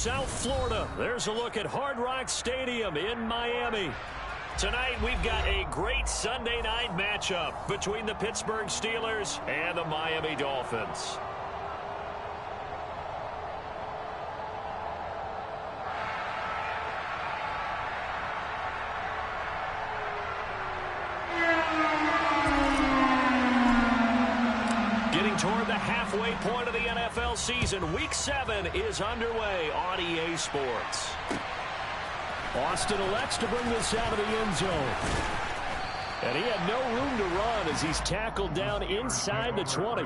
South Florida. There's a look at Hard Rock Stadium in Miami. Tonight, we've got a great Sunday night matchup between the Pittsburgh Steelers and the Miami Dolphins. Getting toward the halfway point of the NFL season, Week 7 is underway on EA Sports. Austin elects to bring this out of the end zone. And he had no room to run as he's tackled down inside the 20.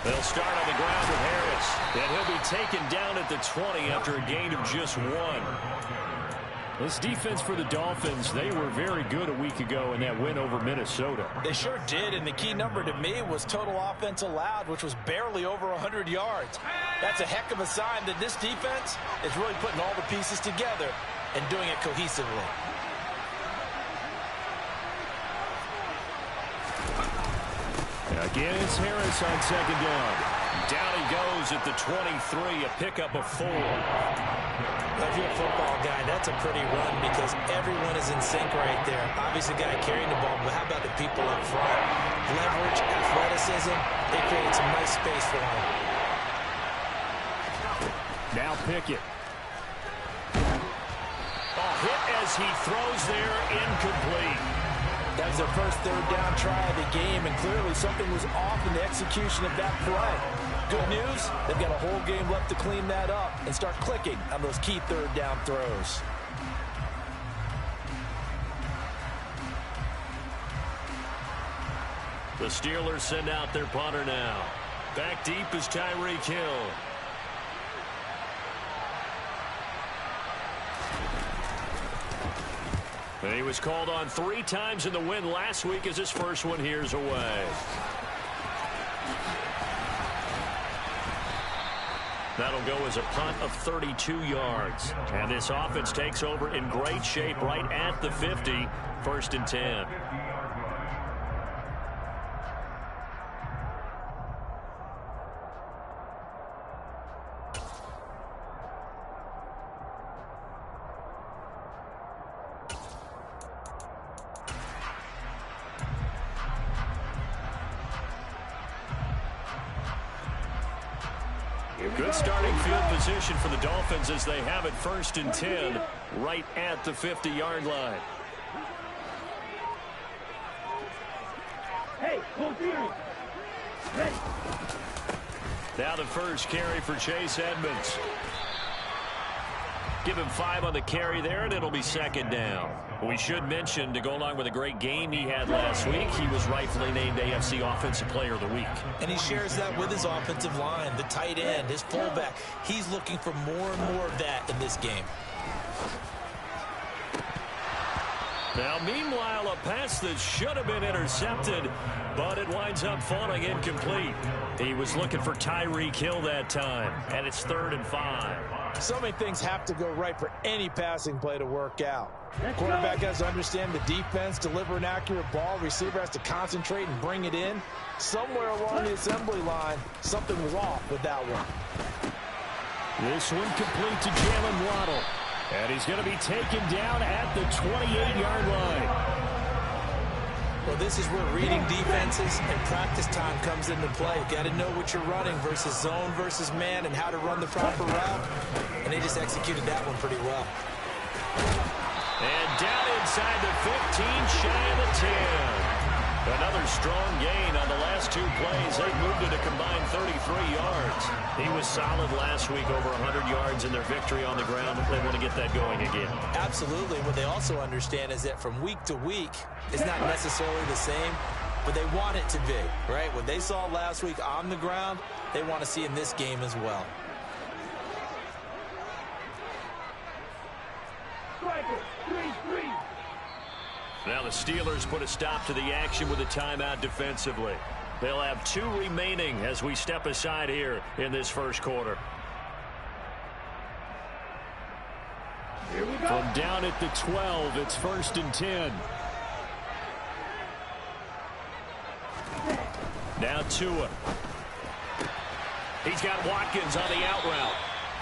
They'll start on the ground with Harris, and he'll be taken down at the 20 after a gain of just 1. This defense for the Dolphins, they were very good a week ago in that win over Minnesota. They sure did, and the key number to me was total offense allowed, which was barely over 100 yards. That's a heck of a sign that this defense is really putting all the pieces together and doing it cohesively. Again, it's Harris on second down. Down he goes at the 23, a pickup of 4. If you're a football guy, that's a pretty run because everyone is in sync right there. Obviously, the guy carrying the ball, but how about the people up front? Leverage, athleticism, they created some nice space for him. Now Pickett. A hit as he throws there, incomplete. That was their first third down try of the game, and clearly something was off in the execution of that play. Good news, they've got a whole game left to clean that up and start clicking on those key third down throws. The Steelers send out their punter now. Back deep is Tyreek Hill. And he was called on 3 times in the win last week as his first one here's away. That'll go as a punt of 32 yards. And this offense takes over in great shape right at the 50, 1st and 10. Good starting field position for the Dolphins as they have it 1st and 10 right at the 50-yard line. Hey, now the first carry for Chase Edmonds. Give him 5 on the carry there, and it'll be 2nd down. We should mention, to go along with a great game he had last week, he was rightfully named AFC Offensive Player of the Week. And he shares that with his offensive line, the tight end, his fullback. He's looking for more and more of that in this game. Now, meanwhile, a pass that should have been intercepted, but it winds up falling incomplete. He was looking for Tyreek Hill that time, and it's 3rd and 5. So many things have to go right for any passing play to work out. Quarterback has to understand the defense, deliver an accurate ball. Receiver has to concentrate and bring it in. Somewhere along the assembly line, something was off with that one. This one complete to Jalen Waddle. And he's going to be taken down at the 28-yard line. Well, this is where reading defenses and practice time comes into play. You've got to know what you're running versus zone versus man and how to run the proper route. And they just executed that one pretty well. And down inside the 15, shy of the 10. Another strong gain on the last 2 plays. They moved it a combined 33 yards. He was solid last week, over 100 yards in their victory on the ground. They want to get that going again. Absolutely. What they also understand is that from week to week, it's not necessarily the same, but they want it to be, right? What they saw last week on the ground, they want to see in this game as well. Now the Steelers put a stop to the action with a timeout defensively. They'll have 2 remaining as we step aside here in this first quarter. From down at the 12, it's 1st and 10. Now Tua. He's got Watkins on the out route.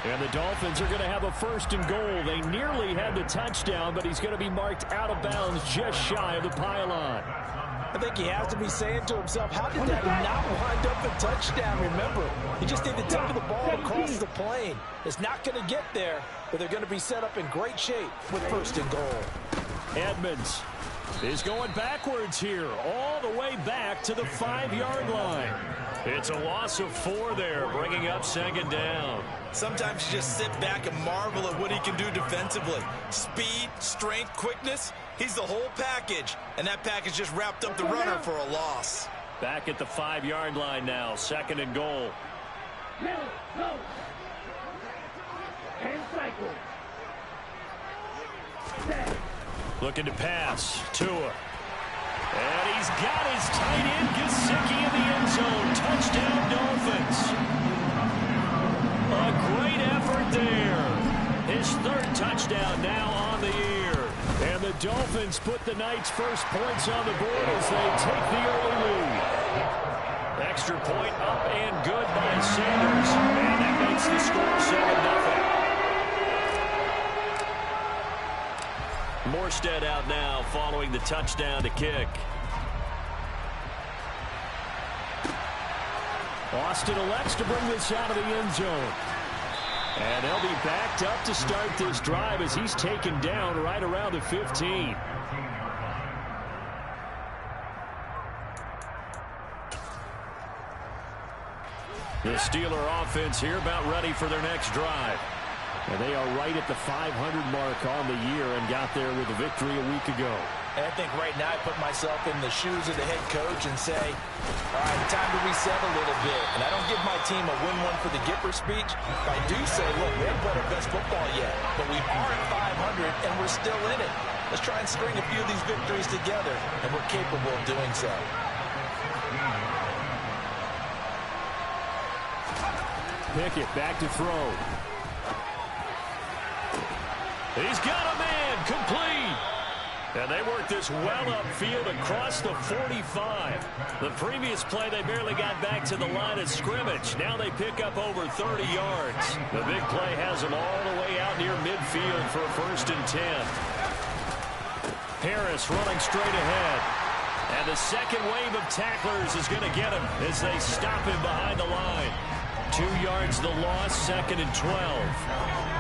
And the Dolphins are going to have a 1st and goal. They nearly had the touchdown, but he's going to be marked out of bounds just shy of the pylon. I think he has to be saying to himself, how did that not wind up a touchdown? Remember, he just did the tip of the ball across the plane. It's not going to get there, but they're going to be set up in great shape with 1st and goal. Edmonds is going backwards here, all the way back to the 5-yard line. It's a loss of 4 there, bringing up 2nd down. Sometimes you just sit back and marvel at what he can do defensively. Speed, strength, quickness, he's the whole package. And that package just wrapped up the runner for a loss. Back at the 5-yard line now, 2nd and goal. Looking to pass. Tua. And he's got his tight end, Gesicki, in the end zone. Touchdown, Dolphins. A great effort there. His 3rd touchdown now on the year. And the Dolphins put the Knights' first points on the board as they take the early lead. Extra point up and good by Sanders. And that makes the score 7-0. Morstead out now following the touchdown to kick. Austin elects to bring this out of the end zone. And they'll be backed up to start this drive as he's taken down right around the 15. The Steeler offense here about ready for their next drive. And they are right at the 500 mark on the year and got there with a victory a week ago. And I think right now I put myself in the shoes of the head coach and say, all right, time to reset a little bit. And I don't give my team a win one for the Gipper speech. I do say, look, we haven't played our best football yet, but we are at 500 and we're still in it. Let's try and string a few of these victories together, and we're capable of doing so. Pickett back to throw. He's got a man, complete. And they work this well upfield across the 45. The previous play, they barely got back to the line of scrimmage. Now they pick up over 30 yards. The big play has them all the way out near midfield for a 1st and 10. Harris running straight ahead. And the second wave of tacklers is going to get him as they stop him behind the line. 2 yards the loss, 2nd and 12.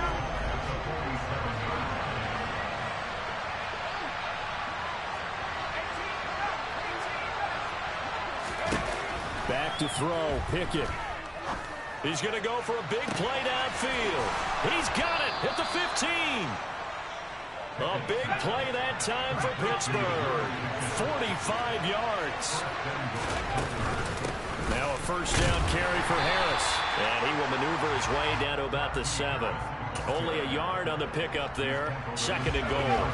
Back to throw, Pickett. He's going to go for a big play downfield. He's got it at the 15. A big play that time for Pittsburgh. 45 yards. Now a 1st down carry for Harris. And he will maneuver his way down to about the 7. Only a yard on the pickup there. 2nd and goal.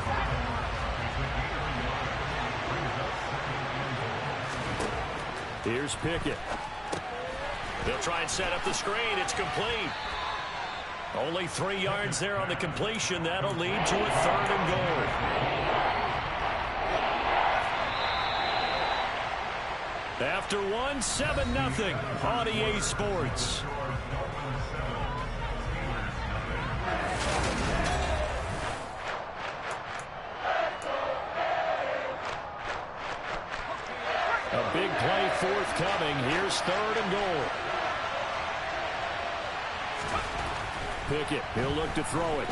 Here's Pickett. They'll try and set up the screen. It's complete. Only 3 yards there on the completion. That'll lead to a 3rd and goal. After one, 7-0 on EA Sports. A big play forthcoming. Here's 3rd and goal. Pickett, he'll look to throw it.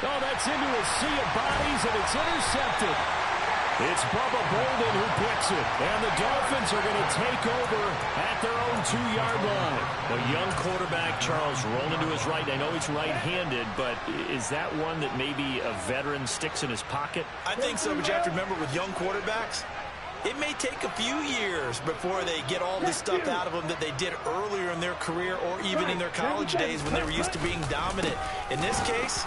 Oh, that's into a sea of bodies, and it's intercepted. It's Bubba Bolden who picks it, and the Dolphins are going to take over at their own 2-yard line. A young quarterback, Charles, rolling to his right. I know he's right-handed, but is that one that maybe a veteran sticks in his pocket? I think so, but you have to remember with young quarterbacks, it may take a few years before they get all the stuff out of them that they did earlier in their career or even in their college days when they were used to being dominant. In this case,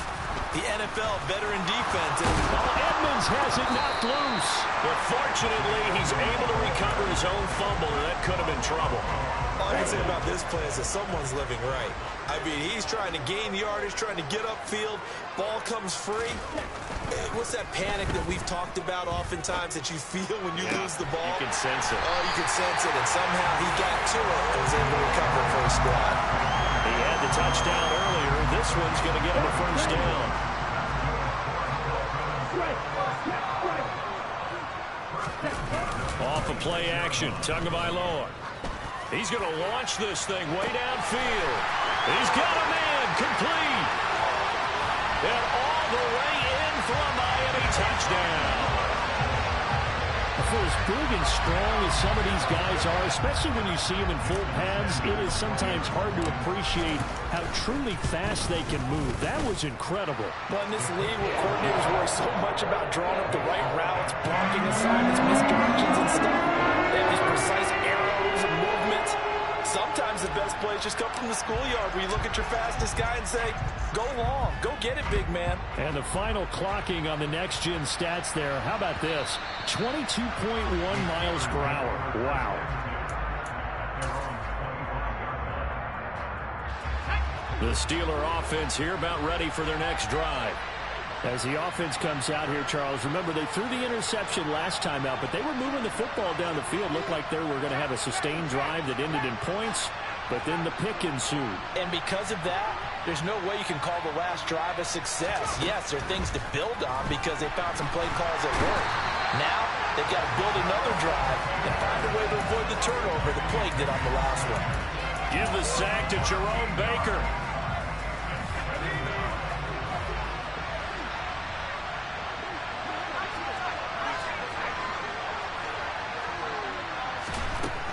The NFL veteran defense. Edmonds has it knocked loose. But fortunately, he's able to recover his own fumble, and that could have been trouble. All I can say about this play is that someone's living right. I mean, he's trying to gain yardage, trying to get upfield. Ball comes free. What's that panic that we've talked about oftentimes that you feel when you lose the ball? You can sense it. Oh, you can sense it, and somehow he got to it and was able to recover for his squad. He had the touchdown earlier. This one's going to get him a first down. Off a play action. Tagovailoa. He's going to launch this thing way downfield. He's got a man complete. And all the way in for a Miami touchdown. For as big and strong as some of these guys are, especially when you see them in full pads, it is sometimes hard to appreciate how truly fast they can move. That was incredible. But in this league where coordinators worry so much about drawing up the right routes, blocking assignments, misdirections and stuff, they have these precise arrows and movements. Sometimes the best plays just come from the schoolyard where you look at your fastest guy and say, go long, go get it, big man. And the final clocking on the next-gen stats there. How about this? 22.1 miles per hour. Wow. The Steeler offense here about ready for their next drive. As the offense comes out here, Charles, remember they threw the interception last time out, but they were moving the football down the field. Looked like they were going to have a sustained drive that ended in points, but then the pick ensued. And because of that, there's no way you can call the last drive a success. Yes, there are things to build on because they found some play calls that work. Now, they've got to build another drive and find a way to avoid the turnover the plague did on the last one. Give the sack to Jerome Baker.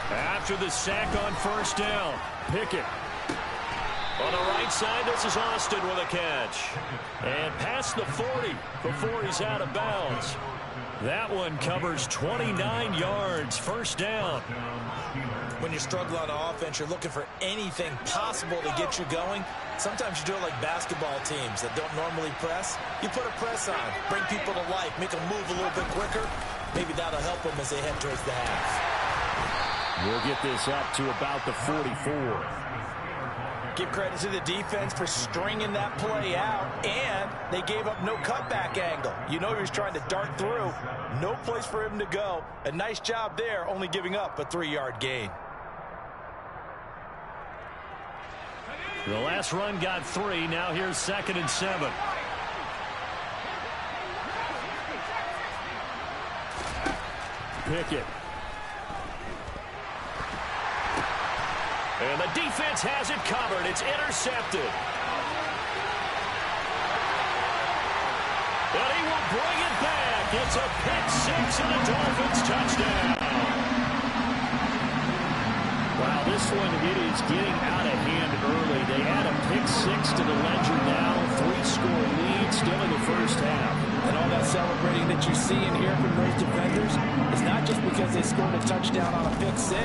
After the sack on first down, Pickett. On the right side, this is Austin with a catch. And past the 40 before he's out of bounds. That one covers 29 yards, first down. When you struggle on offense, you're looking for anything possible to get you going. Sometimes you do it like basketball teams that don't normally press. You put a press on, bring people to life, make them move a little bit quicker. Maybe that'll help them as they head towards the half. We'll get this up to about the 44. Give credit to the defense for stringing that play out, and they gave up no cutback angle. You know he was trying to dart through. No place for him to go. A nice job there, only giving up a 3-yard gain. The last run got 3. Now here's 2nd and 7. Pickett. And the defense has it covered. It's intercepted. And he will bring it back. It's a pick 6 and a Dolphins touchdown. Wow, this one, it is getting out of hand early. They add a pick 6 to the ledger now. 3-score lead still in the first half. And all that celebrating that you see and hear from those defenders is not just because they scored a touchdown on a pick 6.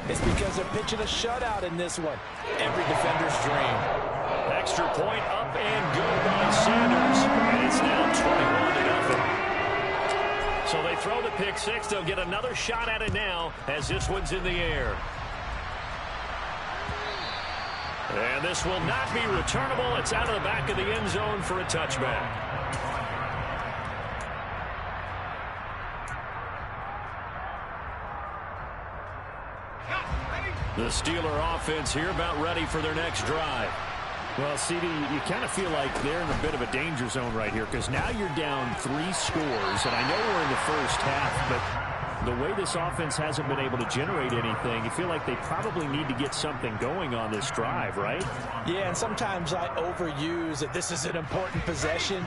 It's because they're pitching a shutout in this one. Every defender's dream. Extra point up and good by Sanders. And it's now 21-0. So they throw the pick 6. They'll get another shot at it now as this one's in the air. And this will not be returnable. It's out of the back of the end zone for a touchback. The Steeler offense here about ready for their next drive. Well, CD, you kind of feel like they're in a bit of a danger zone right here because now you're down 3 scores, and I know we're in the first half, but the way this offense hasn't been able to generate anything, you feel like they probably need to get something going on this drive, right? Yeah, and sometimes I overuse that this is an important possession.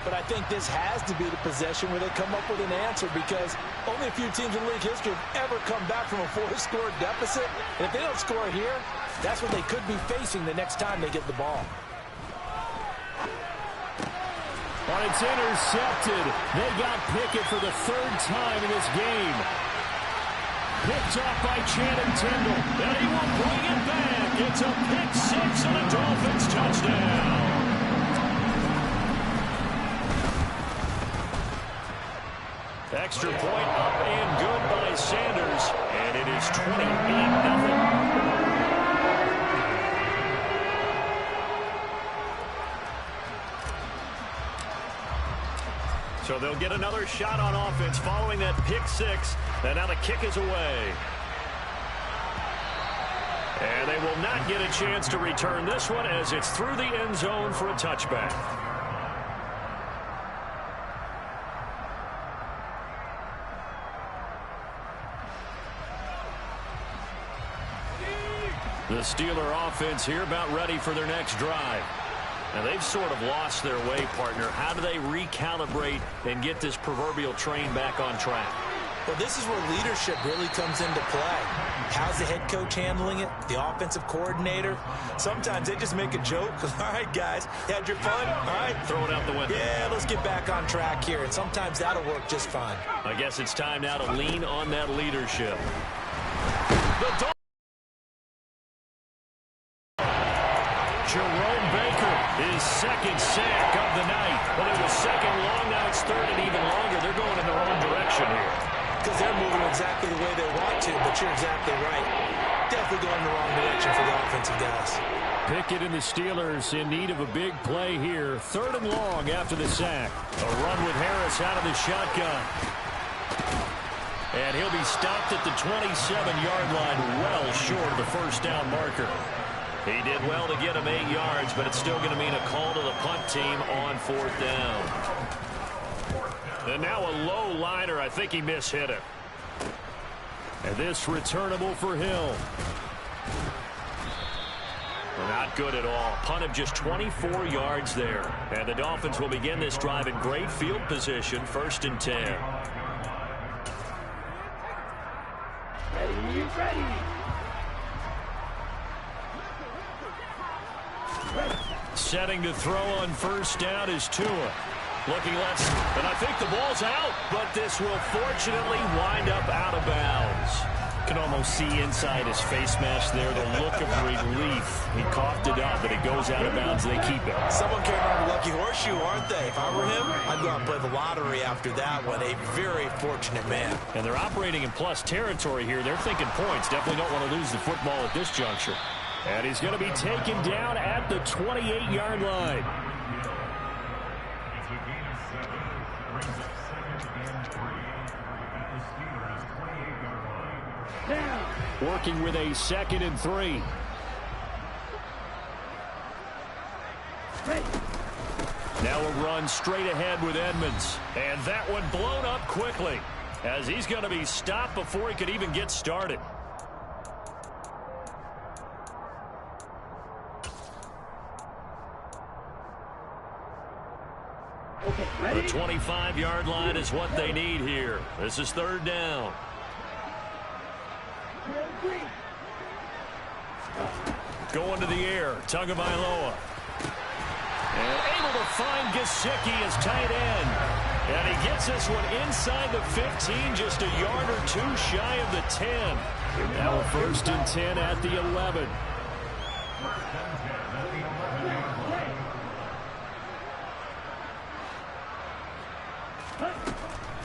But I think this has to be the possession where they come up with an answer because only a few teams in league history have ever come back from a 4-score deficit. And if they don't score here, that's what they could be facing the next time they get the ball. But it's intercepted. They got Pickett for the 3rd time in this game. Picked off by Channing Tindall. And he will bring it back. It's a pick 6 and a Dolphins touchdown. Extra point up and good by Sanders, and it is 28-0. So they'll get another shot on offense following that pick six, and now the kick is away. And they will not get a chance to return this one as it's through the end zone for a touchback. The Steeler offense here about ready for their next drive. Now they've sort of lost their way, partner. How do they recalibrate and get this proverbial train back on track? Well, this is where leadership really comes into play. How's the head coach handling it? The offensive coordinator? Sometimes they just make a joke. All right, guys, you had your fun? All right. Throw it out the window. Yeah, let's get back on track here. And sometimes that'll work just fine. I guess it's time now to lean on that leadership. Jerome Baker, his second sack of the night. Well, it was second long, now it's third and even longer. They're going in the wrong direction here. Because they're moving exactly the way they want to, but you're exactly right. Definitely going in the wrong direction for the offensive guys. Pickett and the Steelers in need of a big play here. Third and long after the sack. A run with Harris out of the shotgun. And he'll be stopped at the 27-yard line, well short of the first down marker. He did well to get him 8 yards, but it's still going to mean a call to the punt team on fourth down. And now a low liner. I think he mishit it. And this returnable for Hill. Not good at all. Punt of just 24 yards there. And the Dolphins will begin this drive in great field position, 1st and 10. Ready. Setting to throw on first down is Tua. Looking left, and I think the ball's out, but this will fortunately wind up out of bounds. You can almost see inside his face mask there the look of relief. He coughed it up, but it goes out of bounds. They keep it. Someone came out of a lucky horseshoe, aren't they? If I were him, I'd go out and play the lottery after that one. A very fortunate man. And they're operating in plus territory here. They're thinking points. Definitely don't want to lose the football at this juncture. And he's going to be taken down at the 28-yard line. Working with a 2nd and 3. Now a run straight ahead with Edmonds. And that one blown up quickly as he's going to be stopped before he could even get started. The 25-yard line is what they need here. This is 3rd down. Going to the air, Tagovailoa. And able to find Gesicki as tight end. And he gets this one inside the 15, just a yard or two shy of the 10. Now a 1st and 10 at the 11.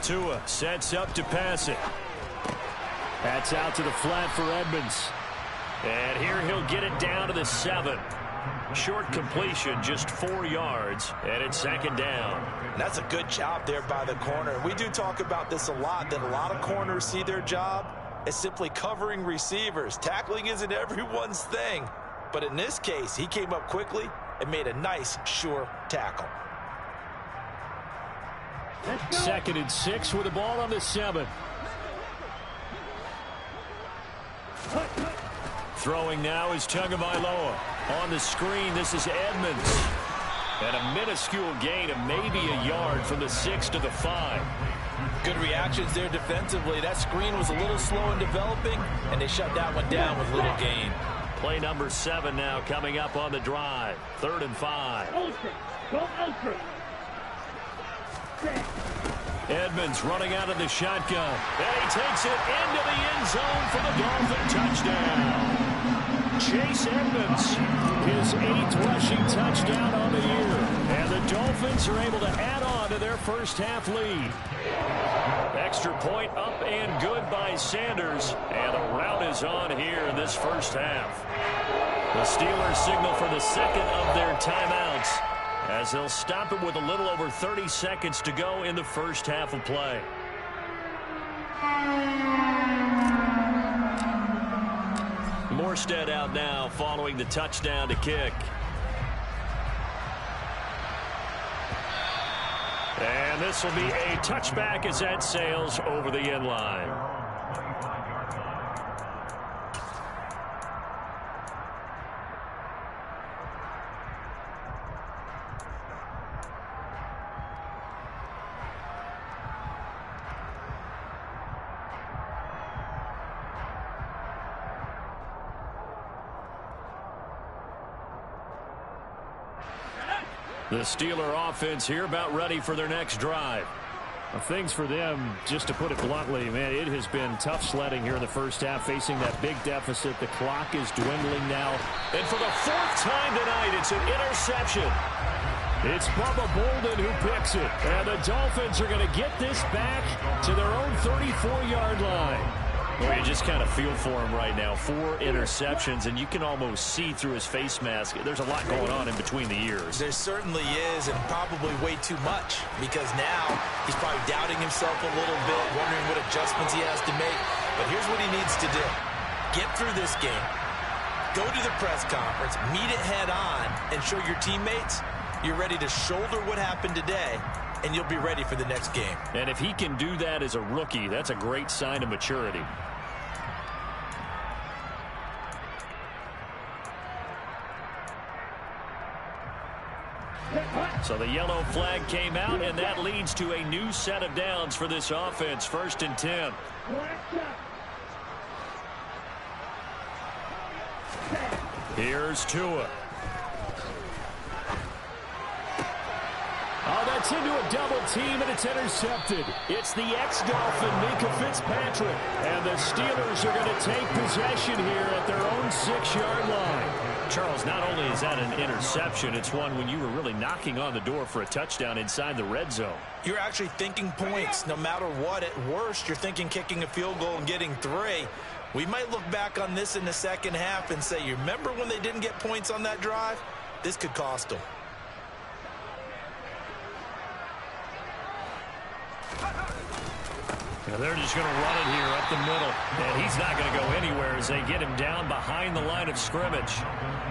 Tua sets up to pass it. That's out to the flat for Edmonds. And here he'll get it down to the 7. Short completion, just 4 yards, and it's 2nd down. That's a good job there by the corner. We do talk about this a lot, that a lot of corners see their job as simply covering receivers. Tackling isn't everyone's thing. But in this case, he came up quickly and made a nice, sure tackle. 2nd and 6 with the ball on the 7. Throwing now is Tagovailoa. On the screen, this is Edmonds. And a minuscule gain of maybe a yard from the 6 to the 5. Good reactions there defensively. That screen was a little slow in developing, and they shut that one down with little gain. Play number 7 now coming up on the drive. 3rd and 5. Go ultra. Edmonds running out of the shotgun. And he takes it into the end zone for the Dolphin touchdown. Chase Edmonds, his 8th rushing touchdown on the year. And the Dolphins are able to add on to their first half lead. Extra point up and good by Sanders. And the rout is on here in this first half. The Steelers signal for the second of their timeouts as they'll stop it with a little over 30 seconds to go in the first half of play. Morstead out now following the touchdown to kick. And this will be a touchback as that sails over the end line. The Steeler offense here about ready for their next drive. Well, things for them, just to put it bluntly, man, it has been tough sledding here in the first half, facing that big deficit. The clock is dwindling now. And for the fourth time tonight, it's an interception. It's Bubba Bolden who picks it. And the Dolphins are going to get this back to their own 34-yard line. Well, you just kind of feel for him right now. 4 interceptions, and you can almost see through his face mask. There's a lot going on in between the ears. There certainly is, and probably way too much, because now he's probably doubting himself a little bit, wondering what adjustments he has to make. But here's what he needs to do. Get through this game. Go to the press conference, meet it head on, and show your teammates you're ready to shoulder what happened today, and you'll be ready for the next game. And if he can do that as a rookie, that's a great sign of maturity. So the yellow flag came out, and that leads to a new set of downs for this offense. 1st and 10. Here's Tua. Oh, that's into a double team, and it's intercepted. It's the ex-Dolphin, Minka Fitzpatrick. And the Steelers are going to take possession here at their own 6-yard line. Charles, not only is that an interception, it's one when you were really knocking on the door for a touchdown inside the red zone. You're actually thinking points no matter what. At worst, you're thinking kicking a field goal and getting 3. We might look back on this in the second half and say, you remember when they didn't get points on that drive? This could cost them. Now they're just going to run it here up the middle. And he's not going to go anywhere as they get him down behind the line of scrimmage.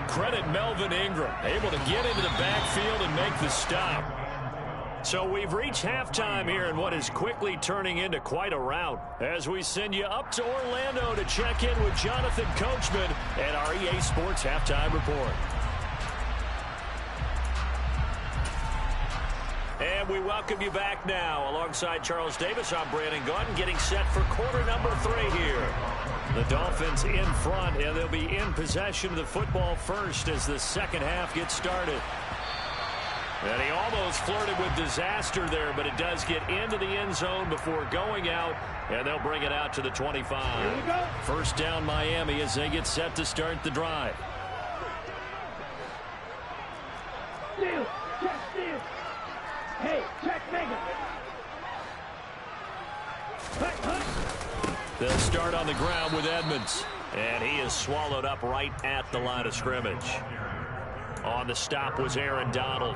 Credit Melvin Ingram, able to get into the backfield and make the stop. So we've reached halftime here in what is quickly turning into quite a rout as we send you up to Orlando to check in with Jonathan Coachman and our EA Sports Halftime Report. And we welcome you back now. Alongside Charles Davis, I'm Brandon Gaudin, getting set for quarter number 3 here. The Dolphins in front, and they'll be in possession of the football first as the second half gets started. And he almost flirted with disaster there, but it does get into the end zone before going out, and they'll bring it out to the 25. Here we go. First down Miami as they get set to start the drive. Steal, check steal. Hey, check Mega. They'll start on the ground with Edmonds, and he is swallowed up right at the line of scrimmage. On the stop was Aaron Donald.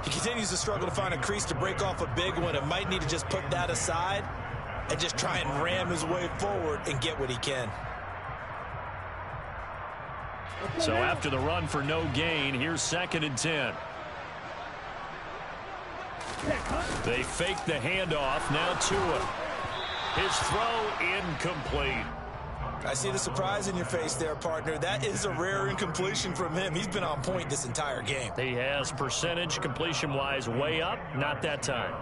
He continues to struggle to find a crease to break off a big one. It might need to just put that aside and just try and ram his way forward and get what he can. So after the run for no gain, here's 2nd and 10. They fake the handoff. Now Tua. His throw incomplete. I see the surprise in your face there, partner. That is a rare incompletion from him. He's been on point this entire game. He has percentage completion-wise way up. Not that time.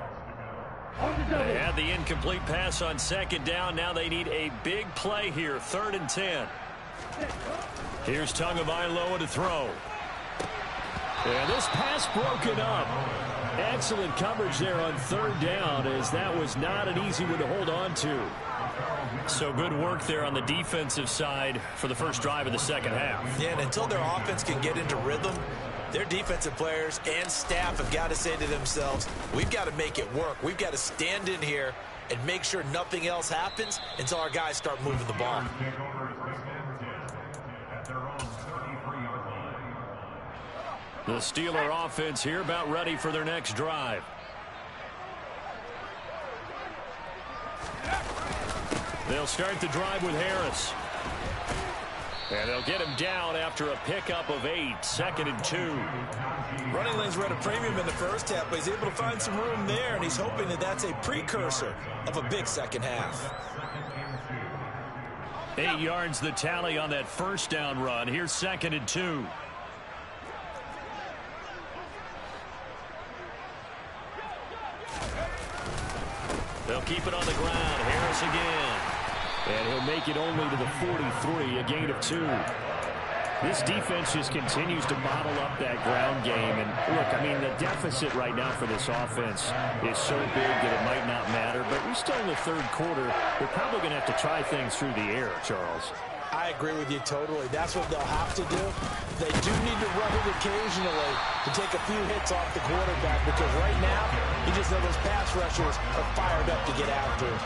They had the incomplete pass on 2nd down. Now they need a big play here. 3rd and 10. Here's Tagovailoa to throw. And this pass broken up. Excellent coverage there on 3rd down, as that was not an easy one to hold on to. So good work there on the defensive side for the first drive of the second half. Yeah, and until their offense can get into rhythm, their defensive players and staff have got to say to themselves, we've got to make it work. We've got to stand in here and make sure nothing else happens until our guys start moving the ball. The Steeler offense here about ready for their next drive. They'll start the drive with Harris. And they'll get him down after a pickup of 8, 2nd and 2. Running lanes were at a premium in the first half, but he's able to find some room there, and he's hoping that that's a precursor of a big second half. 8 yards the tally on that first down run. Here's 2nd and 2. They'll keep it on the ground. Harris again. And he'll make it only to the 43, a gain of 2. This defense just continues to bottle up that ground game. And look, I mean, the deficit right now for this offense is so big that it might not matter. But we're still in the third quarter. They're probably going to have to try things through the air, Charles. I agree with you totally. That's what they'll have to do. They do need to run it occasionally to take a few hits off the quarterback, because right now, you just know those pass rushers are fired up to get after him.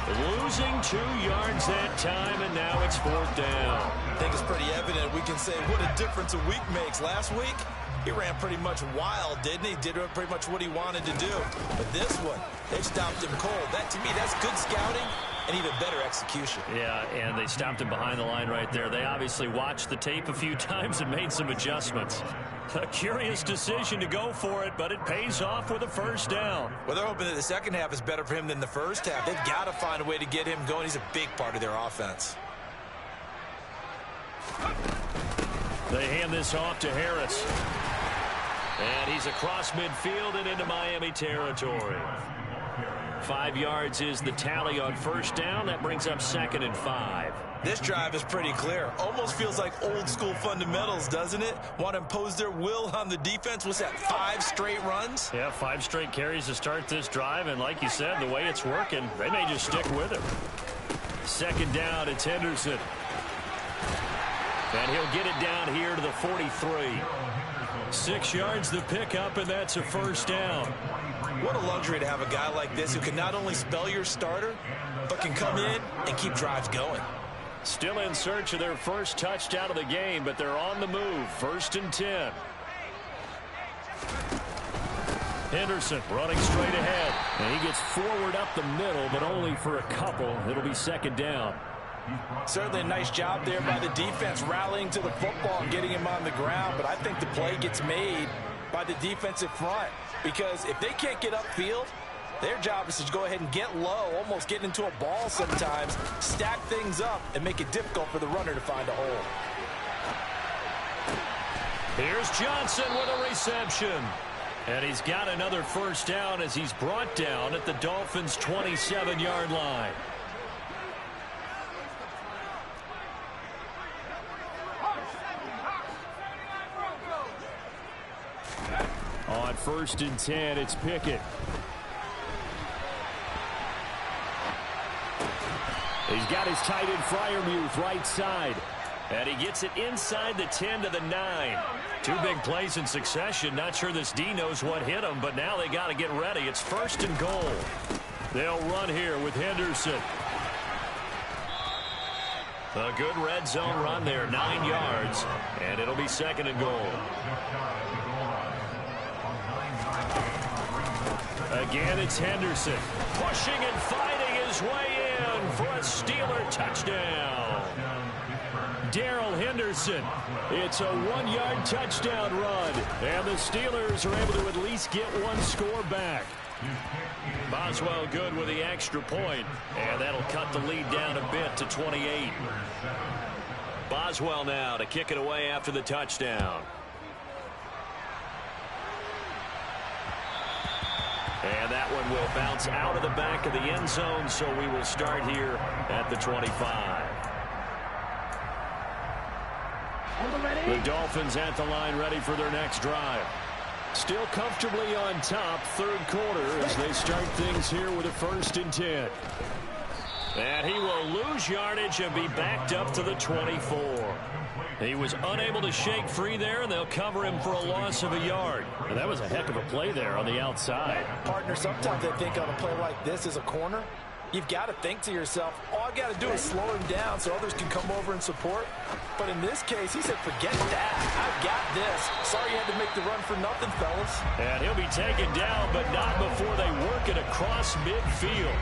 Losing 2 yards that time, and now it's 4th down. I think it's pretty evident. We can say what a difference a week makes. Last week, he ran pretty much wild, didn't he? Did pretty much what he wanted to do. But this one, they stopped him cold. That, to me, that's good scouting and even better execution. Yeah, and they stopped him behind the line right there. They obviously watched the tape a few times and made some adjustments. A curious decision to go for it, but it pays off with a first down. Well, they're hoping that the second half is better for him than the first half. They've got to find a way to get him going. He's a big part of their offense. They hand this off to Harris. And he's across midfield and into Miami territory. 5 yards is the tally on first down. That brings up 2nd and 5. This drive is pretty clear. Almost feels like old school fundamentals, doesn't it? Want to impose their will on the defense. What's that, 5 straight runs? Yeah, 5 straight carries to start this drive. And like you said, the way it's working, they may just stick with it. 2nd down, it's Henderson. And he'll get it down here to the 43. 6 yards the pickup, and that's a first down. What a luxury to have a guy like this who can not only spell your starter, but can come in and keep drives going. Still in search of their first touchdown of the game, but they're on the move. 1st and 10. Henderson running straight ahead. And he gets forward up the middle, but only for a couple. It'll be 2nd down. Certainly a nice job there by the defense, rallying to the football and getting him on the ground. But I think the play gets made by the defensive front, because if they can't get upfield, their job is to go ahead and get low, almost get into a ball sometimes, stack things up, and make it difficult for the runner to find a hole. Here's Johnson with a reception. And he's got another first down as he's brought down at the Dolphins' 27-yard line. On 1st and 10, it's Pickett. He's got his tight end Freiermuth right side. And he gets it inside the 10 to the 9. 2 big plays in succession. Not sure this D knows what hit him, but now they got to get ready. It's 1st and goal. They'll run here with Henderson. A good red zone run there, 9 yards. And it'll be 2nd and goal. Again, it's Henderson pushing and fighting his way in for a Steeler touchdown. Darrell Henderson. It's a 1-yard touchdown run, and the Steelers are able to at least get 1 score back. Boswell good with the extra point, and that'll cut the lead down a bit to 28. Boswell now to kick it away after the touchdown. And that one will bounce out of the back of the end zone, so we will start here at the 25. The Dolphins at the line ready for their next drive. Still comfortably on top, 3rd quarter, as they start things here with a 1st and 10. And he will lose yardage and be backed up to the 24. He was unable to shake free there, and they'll cover him for a loss of a yard. And that was a heck of a play there on the outside. Partner, sometimes I think on a play like this as a corner, you've got to think to yourself, all I've got to do is slow him down so others can come over and support. But in this case, he said, forget that. I've got this. Sorry you had to make the run for nothing, fellas. And he'll be taken down, but not before they work it across midfield.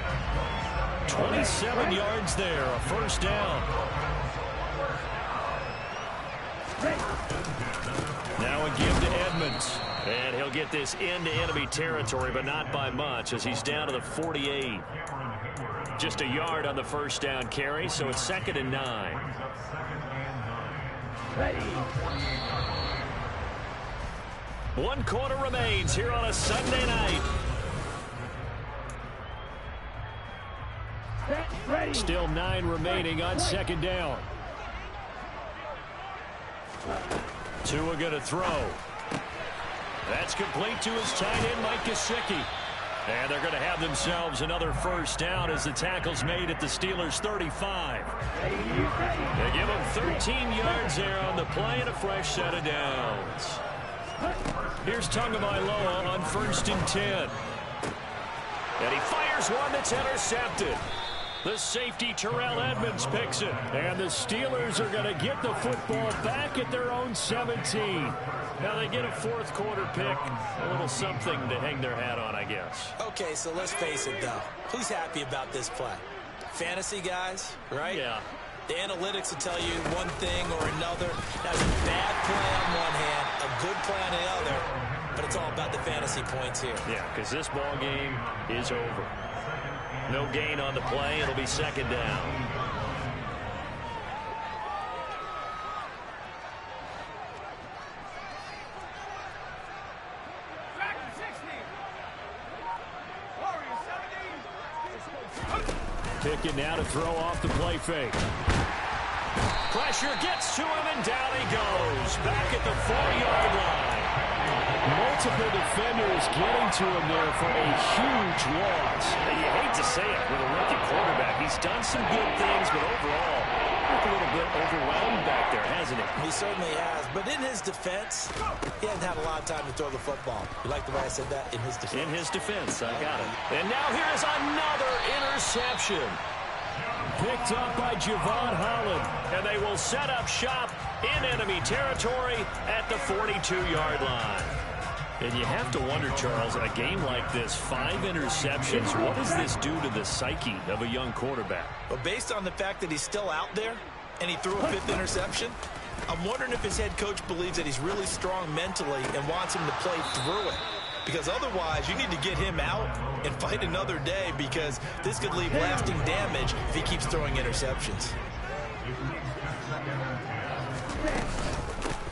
27 yards there, a first down. Now a give to Edmonds. And he'll get this into enemy territory, but not by much, as he's down to the 48. Just a yard on the first down carry, so it's 2nd and 9. One quarter remains here on a Sunday night. Still 9 remaining on 2nd down. Tua going to throw. That's complete to his tight end, Mike Gesicki. And they're going to have themselves another first down as the tackle's made at the Steelers' 35. They give them 13 yards there on the play and a fresh set of downs. Here's Tagovailoa on 1st and 10. And he fires one that's intercepted. The safety, Terrell Edmonds, picks it. And the Steelers are going to get the football back at their own 17. Now they get a 4th quarter pick. A little something to hang their hat on, I guess. Okay, so let's face it, though. Who's happy about this play? Fantasy guys, right? Yeah. The analytics will tell you one thing or another. That's a bad play on one hand, a good play on the other. But it's all about the fantasy points here. Yeah, because this ball game is over. No gain on the play. It'll be 2nd down. Pickett now to throw off the play fake. Pressure gets to him, and down he goes. Back at the 4-yard line. Multiple defenders getting to him there for a huge loss. And you hate to say it with a rookie quarterback. He's done some good things, but overall, a little bit overwhelmed back there, hasn't he? He certainly has. But in his defense, he hasn't had a lot of time to throw the football. You like the way I said that? In his defense. In his defense, I got it. And now here's another interception. Picked up by Javon Holland. And they will set up shop in enemy territory at the 42-yard line. And you have to wonder, Charles, in a game like this, 5 interceptions, what does this do to the psyche of a young quarterback? Well, based on the fact that he's still out there and he threw a 5th interception, I'm wondering if his head coach believes that he's really strong mentally and wants him to play through it. Because otherwise, you need to get him out and fight another day, because this could leave lasting damage if he keeps throwing interceptions.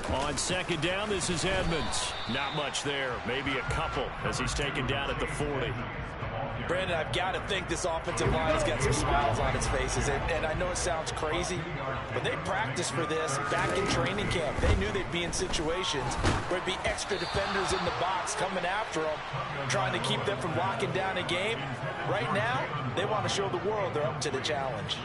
On 2nd down, this is Edmonds. Not much there. Maybe a couple as he's taken down at the 40. Brandon, I've got to think this offensive line has got some smiles on its faces. And I know it sounds crazy, but they practiced for this back in training camp. They knew they'd be in situations where it'd be extra defenders in the box coming after them, trying to keep them from locking down a game. Right now, they want to show the world they're up to the challenge.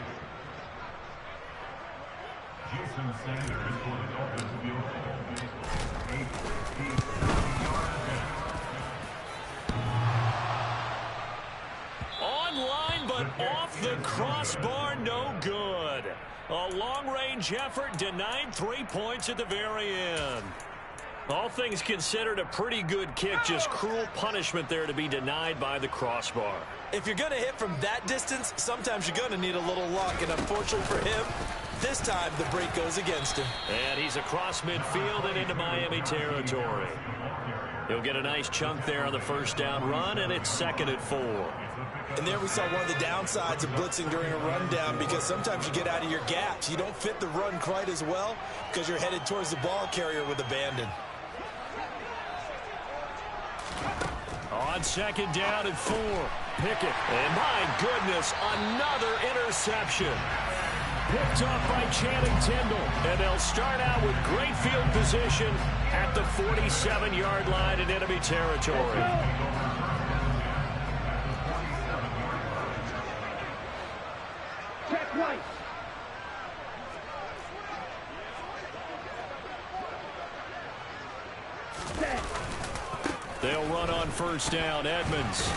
Online, but off the crossbar, no good. A long-range effort denied 3 points at the very end. All things considered, a pretty good kick, just cruel punishment there to be denied by the crossbar. If you're going to hit from that distance, sometimes you're going to need a little luck, and unfortunately for him, this time the break goes against him. And he's across midfield and into Miami territory. He'll get a nice chunk there on the first down run, and it's 2nd and 4. And there we saw one of the downsides of blitzing during a rundown, because sometimes you get out of your gaps. You don't fit the run quite as well because you're headed towards the ball carrier with abandon. On 2nd down and 4, Pickett. And my goodness, another interception. Picked up by Channing Tindall. And they'll start out with great field position at the 47-yard line in enemy territory. They'll run on first down. Edmonds.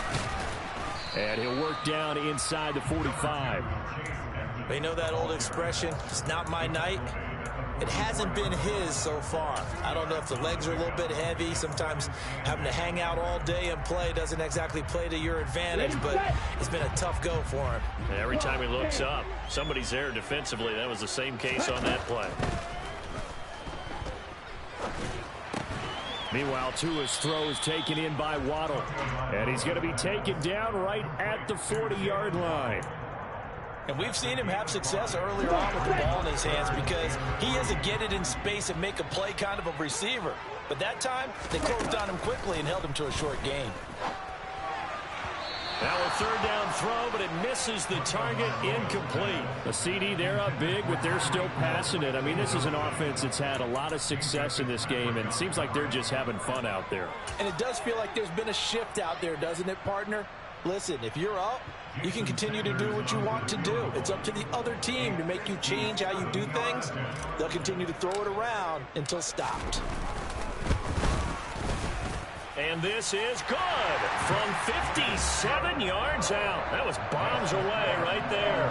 And he'll work down inside the 45. They know that old expression, it's not my night. It hasn't been his so far. I don't know if the legs are a little bit heavy. Sometimes having to hang out all day and play doesn't exactly play to your advantage, but it's been a tough go for him. Every time he looks up, somebody's there defensively. That was the same case on that play. Meanwhile, Tua's throw is taken in by Waddle. And he's going to be taken down right at the 40-yard line. And we've seen him have success earlier on with the ball in his hands because he is a get it in space and make a play kind of a receiver. But that time, they closed on him quickly and held him to a short gain. Now a third down throw, but it misses the target, incomplete. The CD, they're up big, but they're still passing it. I mean, this is an offense that's had a lot of success in this game, and it seems like they're just having fun out there. And it does feel like there's been a shift out there, doesn't it, partner? Listen, if you're up, you can continue to do what you want to do. It's up to the other team to make you change how you do things. They'll continue to throw it around until stopped. And this is good from 57 yards out. That was bombs away right there.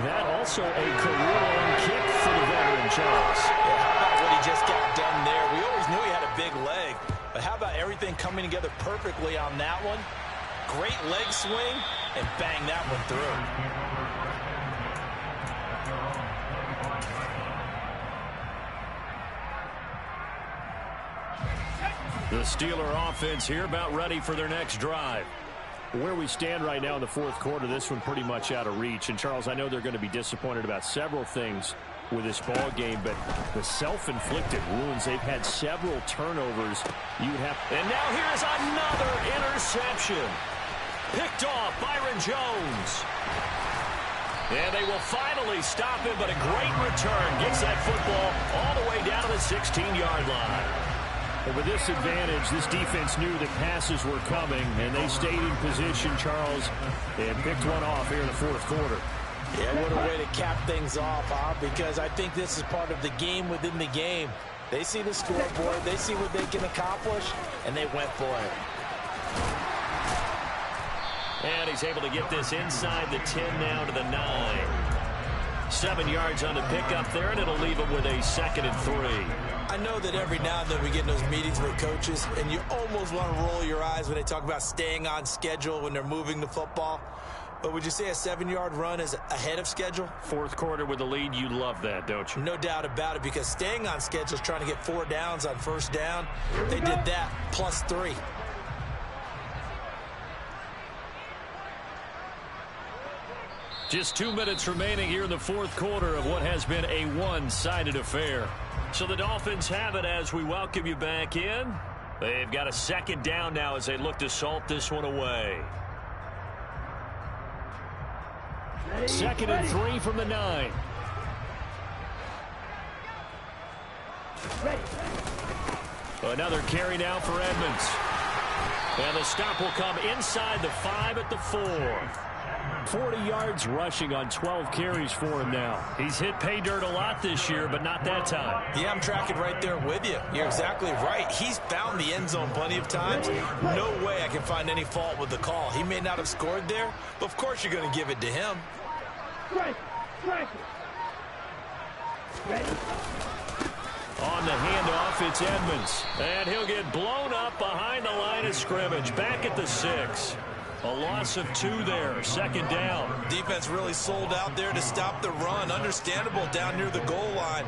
That also a career-long kick for the veteran, Charles. Yeah, how about what he just got done there? We always knew he had a big leg, but how about everything coming together perfectly on that one? Great leg swing, and bang that one through. The Steeler offense here about ready for their next drive. Where we stand right now in the fourth quarter, this one pretty much out of reach. And, Charles, I know they're going to be disappointed about several things with this ball game, but the self-inflicted wounds, they've had several turnovers. You would have. And now here's another interception. Picked off Byron Jones. And they will finally stop him, but a great return. Gets that football all the way down to the 16-yard line. And with this advantage, this defense knew that passes were coming, and they stayed in position, Charles, and picked one off here in the fourth quarter. Yeah, what a way to cap things off, huh? Because I think this is part of the game within the game. They see the scoreboard, they see what they can accomplish, and they went for it. And he's able to get this inside the 10 now to the 9. 7 yards on the pickup there, and it'll leave him with a 2nd and 3. I know that every now and then we get in those meetings with coaches, and you almost want to roll your eyes when they talk about staying on schedule when they're moving the football. But would you say a 7-yard run is ahead of schedule? Fourth quarter with the lead, you love that, don't you? No doubt about it, because staying on schedule is trying to get 4 downs on first down. They did that plus 3. Just 2 minutes remaining here in the fourth quarter of what has been a one-sided affair. So the Dolphins have it as we welcome you back in. They've got a 2nd down now as they look to salt this one away. 2nd and 3 from the 9. Another carry now for Edmonds. And the stop will come inside the 5 at the 4. 40 yards rushing on 12 carries for him now. He's hit pay dirt a lot this year, but not that time. Yeah, I'm tracking right there with you. You're exactly right. He's found the end zone plenty of times. No way I can find any fault with the call. He may not have scored there, but of course you're going to give it to him. On the handoff, it's Edmonds. And he'll get blown up behind the line of scrimmage. Back at the 6. A loss of 2 there. 2nd down. Defense really sold out there to stop the run. Understandable down near the goal line.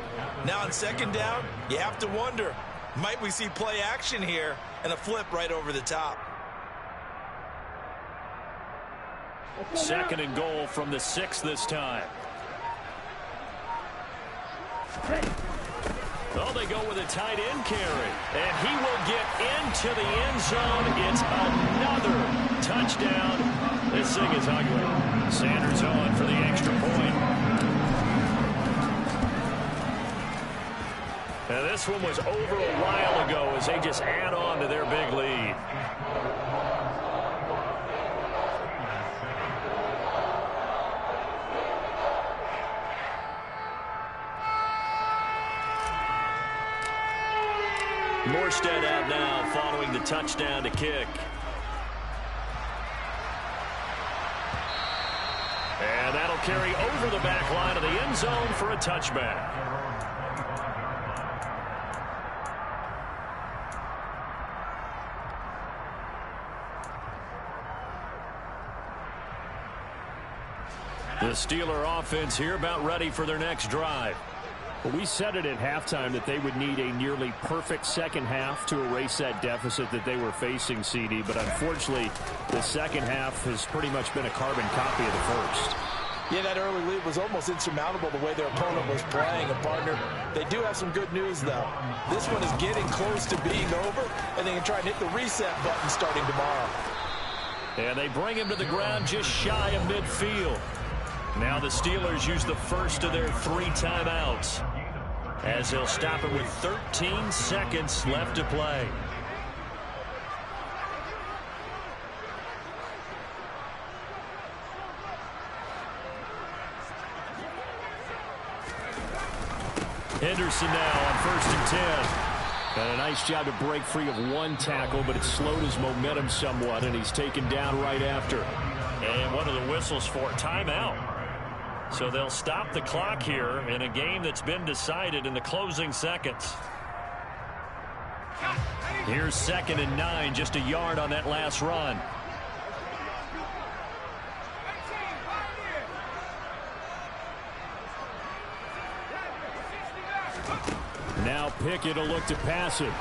Now on 2nd down, you have to wonder, might we see play action here and a flip right over the top? 2nd and goal from the 6 this time. Oh, they go with a tight end carry. And he will get into the end zone. It's another touchdown. This thing is ugly. Sanders on for the extra point. Now, this one was over a while ago as they just add on to their big lead. Morstead out now following the touchdown to kick. And that'll carry over the back line of the end zone for a touchback. The Steeler offense here about ready for their next drive. Well, we said it at halftime that they would need a nearly perfect second half to erase that deficit that they were facing, CD. But unfortunately, the second half has pretty much been a carbon copy of the first. Yeah, that early lead was almost insurmountable the way their opponent was playing. And, partner, they do have some good news, though. This one is getting close to being over, and they can try and hit the reset button starting tomorrow. And they bring him to the ground just shy of midfield. Now the Steelers use the first of their 3 timeouts, as they'll stop it with 13 seconds left to play. Henderson now on 1st and 10. And a nice job to break free of 1 tackle, but it slowed his momentum somewhat, and he's taken down right after. And one of the whistles for timeout. So they'll stop the clock here in a game that's been decided in the closing seconds. Here's 2nd and 9, just a yard on that last run. Now Pickett will look to pass it.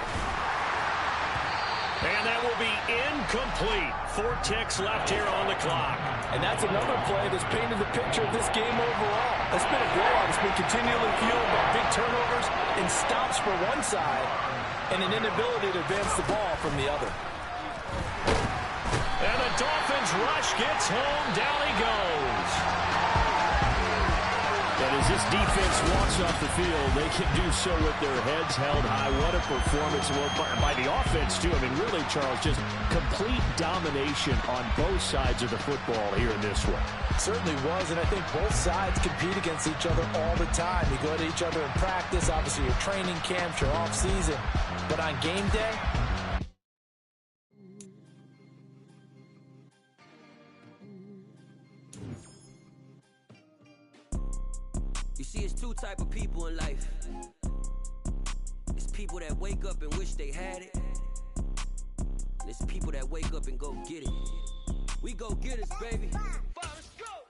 And that will be incomplete. 4 ticks left here on the clock. And that's another play that's painted the picture of this game overall. It's been a blowout. It's been continually fueled by big turnovers and stops for one side and an inability to advance the ball from the other. And the Dolphins rush gets home. Down he goes. And as this defense walks off the field, they can do so with their heads held high. What a performance by the offense, too. I mean, really, Charles, just complete domination on both sides of the football here in this one. Certainly was, and I think both sides compete against each other all the time. You go to each other in practice, obviously your training camps, your off-season. But on game day, you see, it's 2 type of people in life. It's people that wake up and wish they had it. And it's people that wake up and go get it. We go get it, baby.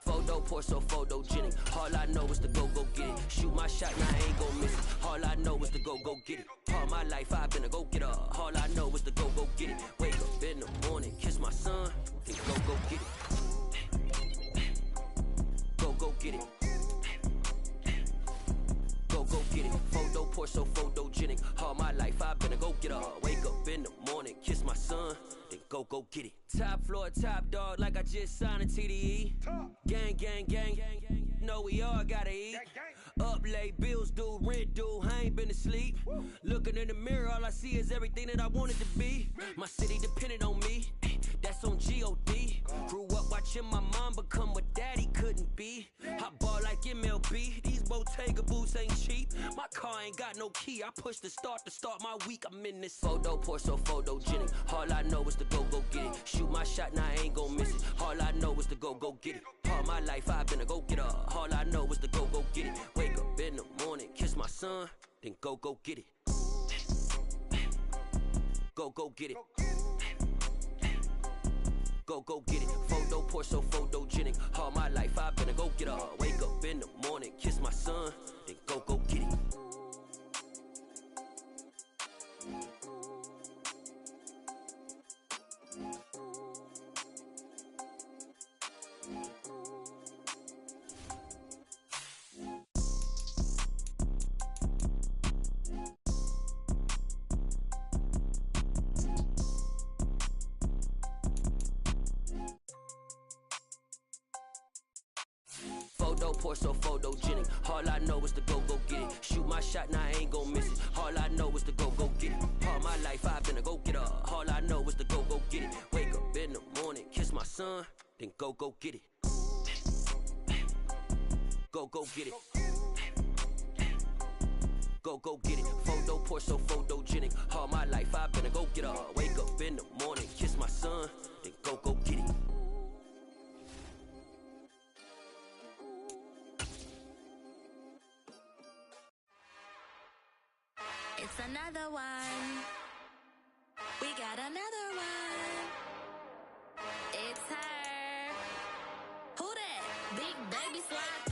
Photo poor, so photogenic. All I know is to go get it. Shoot my shot, now I ain't gon' miss it. All I know is to go get it. All my life I've been a go-getter. All I know is to go get it. Wake up in the morning, kiss my son, then go get it. Go get it. Go get it. Photo poor, so photogenic. All my life I've been a go-getter. Wake up in the morning, kiss my son, then go get it. Top floor, top dog, like I just signed a TDE. Gang, gang, gang, gang, gang. No, we all gotta eat. Up late, bills due, rent due, I ain't been asleep. Looking in the mirror, all I see is everything that I wanted to be. My city depended on me, that's on G.O.D. Grew up watching my mom become what daddy couldn't be. I ball like MLB, these Bottega boots ain't cheap. My car ain't got no key, I push the start to start my week. I'm in this photo poor, so photogenic. All I know is to go get it. Shoot my shot, now I ain't gon' miss it. All I know is to go get it. All my life I've been a go-getter. All I know is to go get it. Wake up in the morning, kiss my son, then go get it. Go get it. Go get it. Photo poor, so photogenic. All my life I've been a go-getter. Wake up in the morning, kiss my son, then go get it. Photo poor, so photogenic. All I know is to go get it. Shoot my shot, now I ain't gon' miss it. All I know is to go get it. All my life I've been a go-getter. All I know is to go get it. Wake up in the morning, kiss my son, then go get it. Go get it. Go get it. Photo Photo Porsche so photogenic. All my life I've been a go-getter. Wake up in the morning, kiss my son, then go get it. It's another one. We got another one. It's her. Who that? Big baby slide.